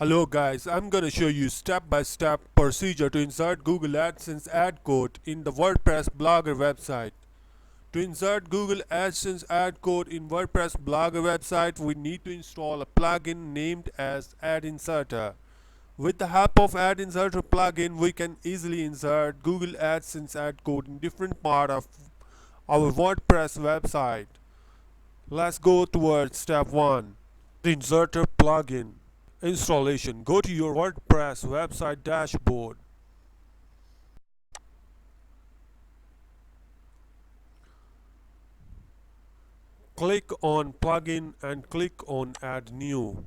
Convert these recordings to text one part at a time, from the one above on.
Hello guys, I'm gonna show you step-by-step procedure to insert Google AdSense ad code in the WordPress Blogger website. To insert Google AdSense ad code in WordPress Blogger website, we need to install a plugin named as Ad Inserter. With the help of Ad Inserter plugin, we can easily insert Google AdSense ad code in different part of our WordPress website. Let's go towards step 1. The Inserter plugin. Installation. Go to your WordPress website dashboard. Click on plugin and click on add new.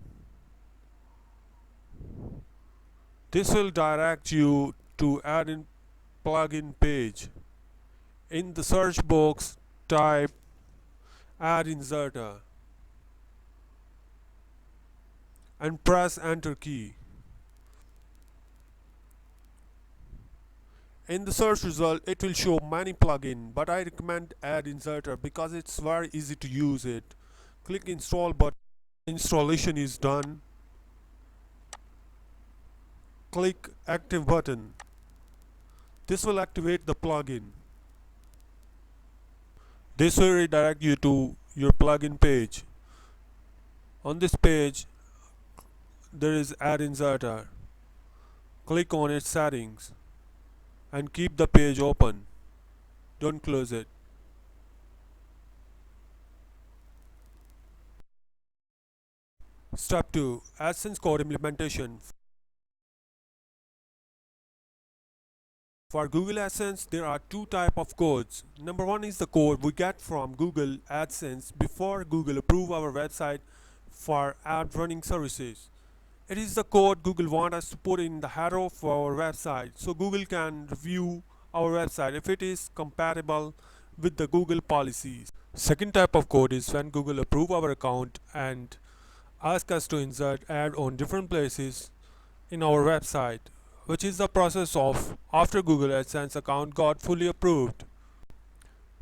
This will direct you to add in plugin page. In the search box, type add inserter and press enter key. In the search result, it will show many plugins, but I recommend Ad Inserter because it's very easy to use it. Click install button. Installation is done. Click active button. This will activate the plugin. This will redirect you to your plugin page. On this page, there is Ad Inserter. Click on its settings and keep the page open. Don't close it. Step 2. AdSense code implementation. For Google AdSense, there are two types of codes. Number one is the code we get from Google AdSense before Google approve our website for ad running services. It is the code Google wants us to put in the header of our website so Google can review our website if it is compatible with the Google policies. Second type of code is when Google approve our account and ask us to insert ad on different places in our website, which is the process of after Google AdSense account got fully approved.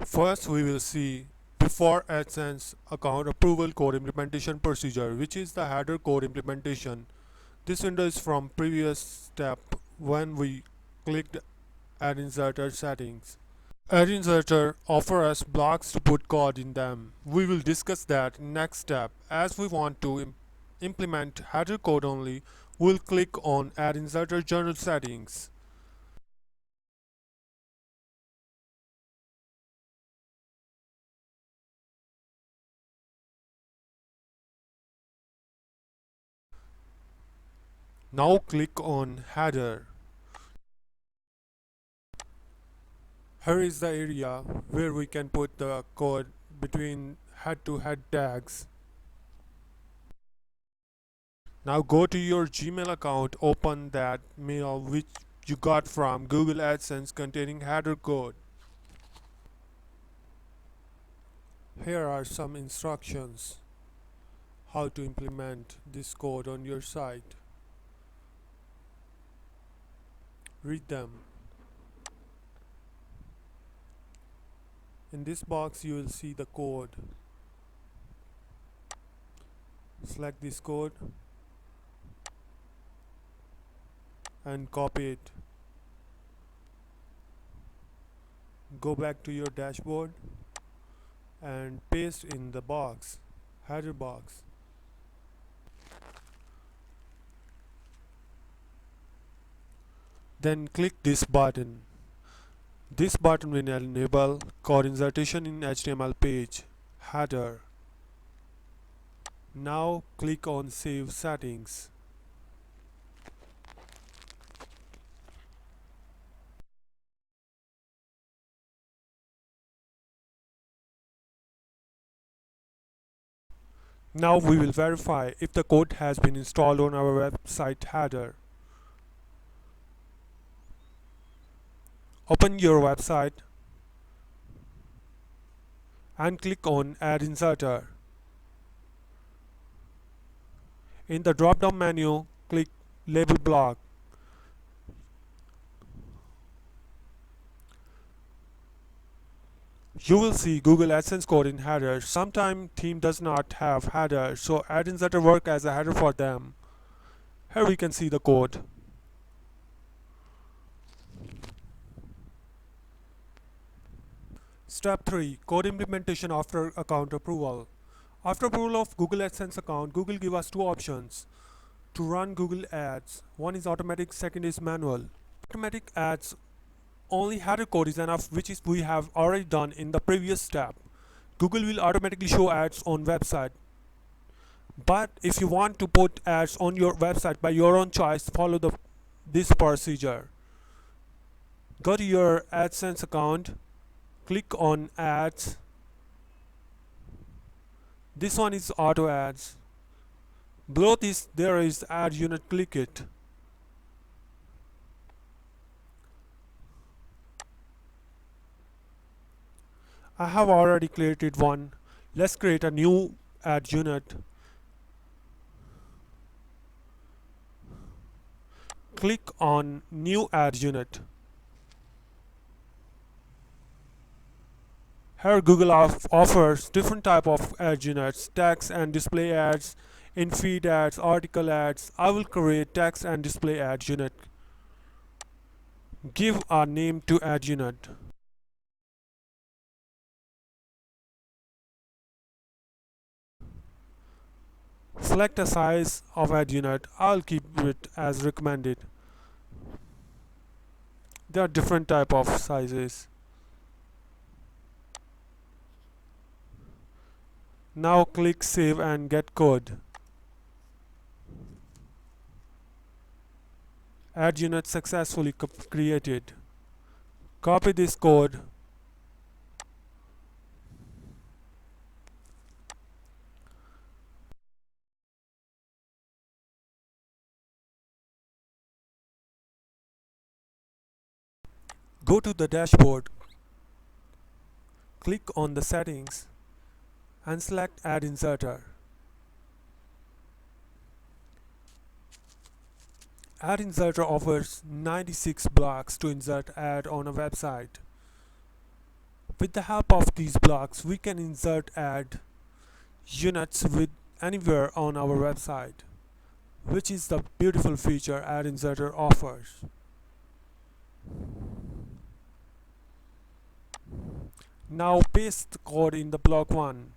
First we will see before AdSense account approval code implementation procedure, which is the header code implementation. This window is from previous step when we clicked Ad Inserter settings. Ad Inserter offers us blocks to put code in them. We will discuss that next step. As we want to implement header code only, we'll click on Ad Inserter general settings. Now click on header. Here is the area where we can put the code between head to head tags. Now go to your Gmail account, open that mail which you got from Google AdSense containing header code. Here are some instructions how to implement this code on your site. Read them. In this box you will see the code. Select this code and copy it. Go back to your dashboard and paste in the box, header box. Then click this button. This button will enable code insertion in HTML page header. Now click on Save Settings. Now we will verify if the code has been installed on our website header. Open your website and click on Ad Inserter. In the drop down menu, click Label Block. You will see Google AdSense code in header. Sometimes theme does not have header, so Ad Inserter work as a header for them. Here we can see the code. Step 3. Code implementation after account approval. After approval of Google AdSense account, Google give us two options to run Google Ads. One is automatic, second is manual. Automatic ads only header code is enough, which is we have already done in the previous step. Google will automatically show ads on website. But if you want to put ads on your website by your own choice, follow this procedure. Go to your AdSense account, click on ads. This one is auto ads. Below this there is ad unit, click it. I have already created one. Let's create a new ad unit. Click on new ad unit. Here Google offers different type of ad units: text and display ads, in-feed ads, article ads. I will create text and display ad unit. Give a name to ad unit. Select a size of ad unit. I'll keep it as recommended. There are different type of sizes. Now click save and get code. Ad unit successfully created. Copy this code. Go to the dashboard. Click on the settings and select Ad Inserter. Ad Inserter offers 96 blocks to insert ad on a website. With the help of these blocks, we can insert ad units with anywhere on our website, which is the beautiful feature Ad Inserter offers. Now paste the code in the block 1.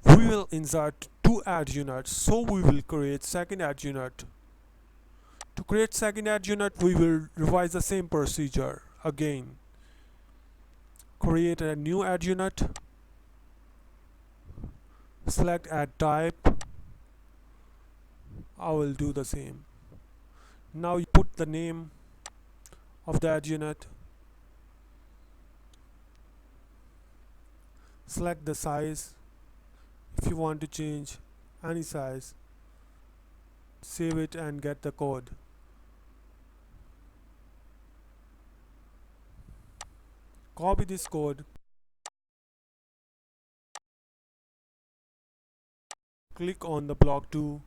We will insert two ad units, so we will create second ad unit. To create second ad unit, we will revise the same procedure again. Create a new ad unit. Select ad type. I will do the same. Now you put the name of the ad unit. Select the size. If you want to change any size, save it and get the code. Copy this code. Click on the block 2.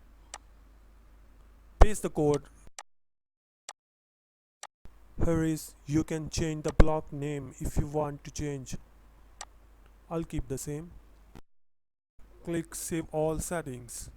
Paste the code. Here is, you can change the block name if you want to change. I'll keep the same. Click Save All Settings.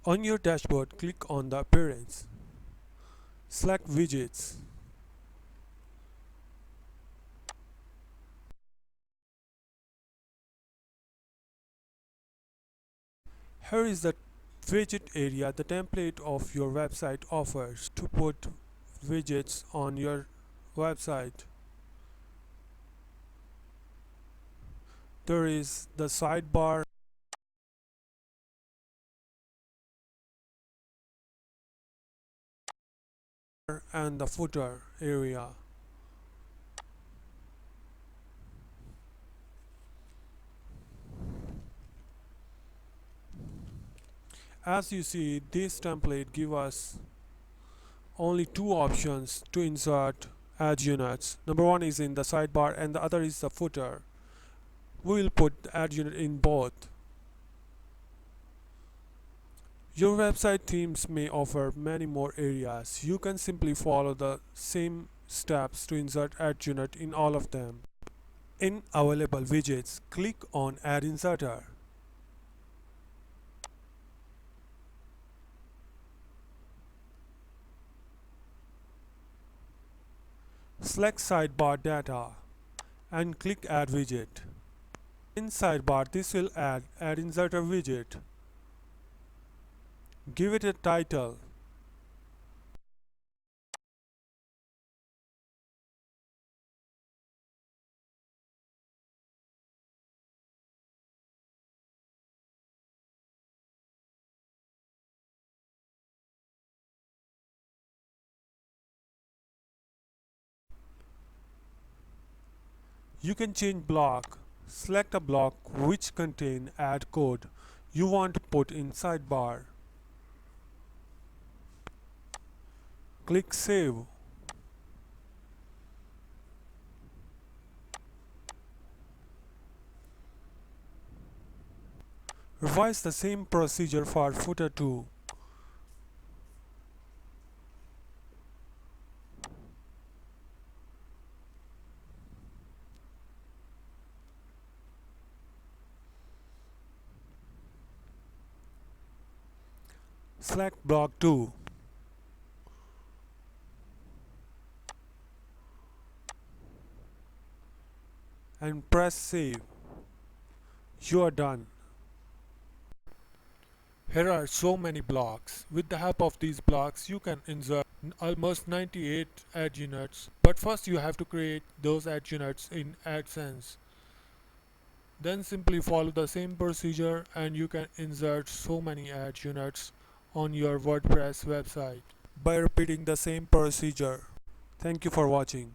On your dashboard, click on the Appearance. Select Widgets. Here is the widget area the template of your website offers to put widgets on your website. There is the sidebar and the footer area. As you see, this template gives us only two options to insert ad units. Number one is in the sidebar and the other is the footer. We will put the ad unit in both. Your website themes may offer many more areas. You can simply follow the same steps to insert ad unit in all of them. In available widgets, click on Add Inserter. Select Sidebar Data and click Add Widget. In Sidebar, this will add Add Inserter widget. Give it a title. You can change block. Select a block which contain add code you want to put in sidebar. Click Save. Revise the same procedure for footer too. Select block 2 and press Save. You are done. Here are so many blocks. With the help of these blocks, you can insert almost 98 ad units. But first you have to create those ad units in AdSense. Then simply follow the same procedure and you can insert so many ad units on your WordPress website by repeating the same procedure. Thank you for watching.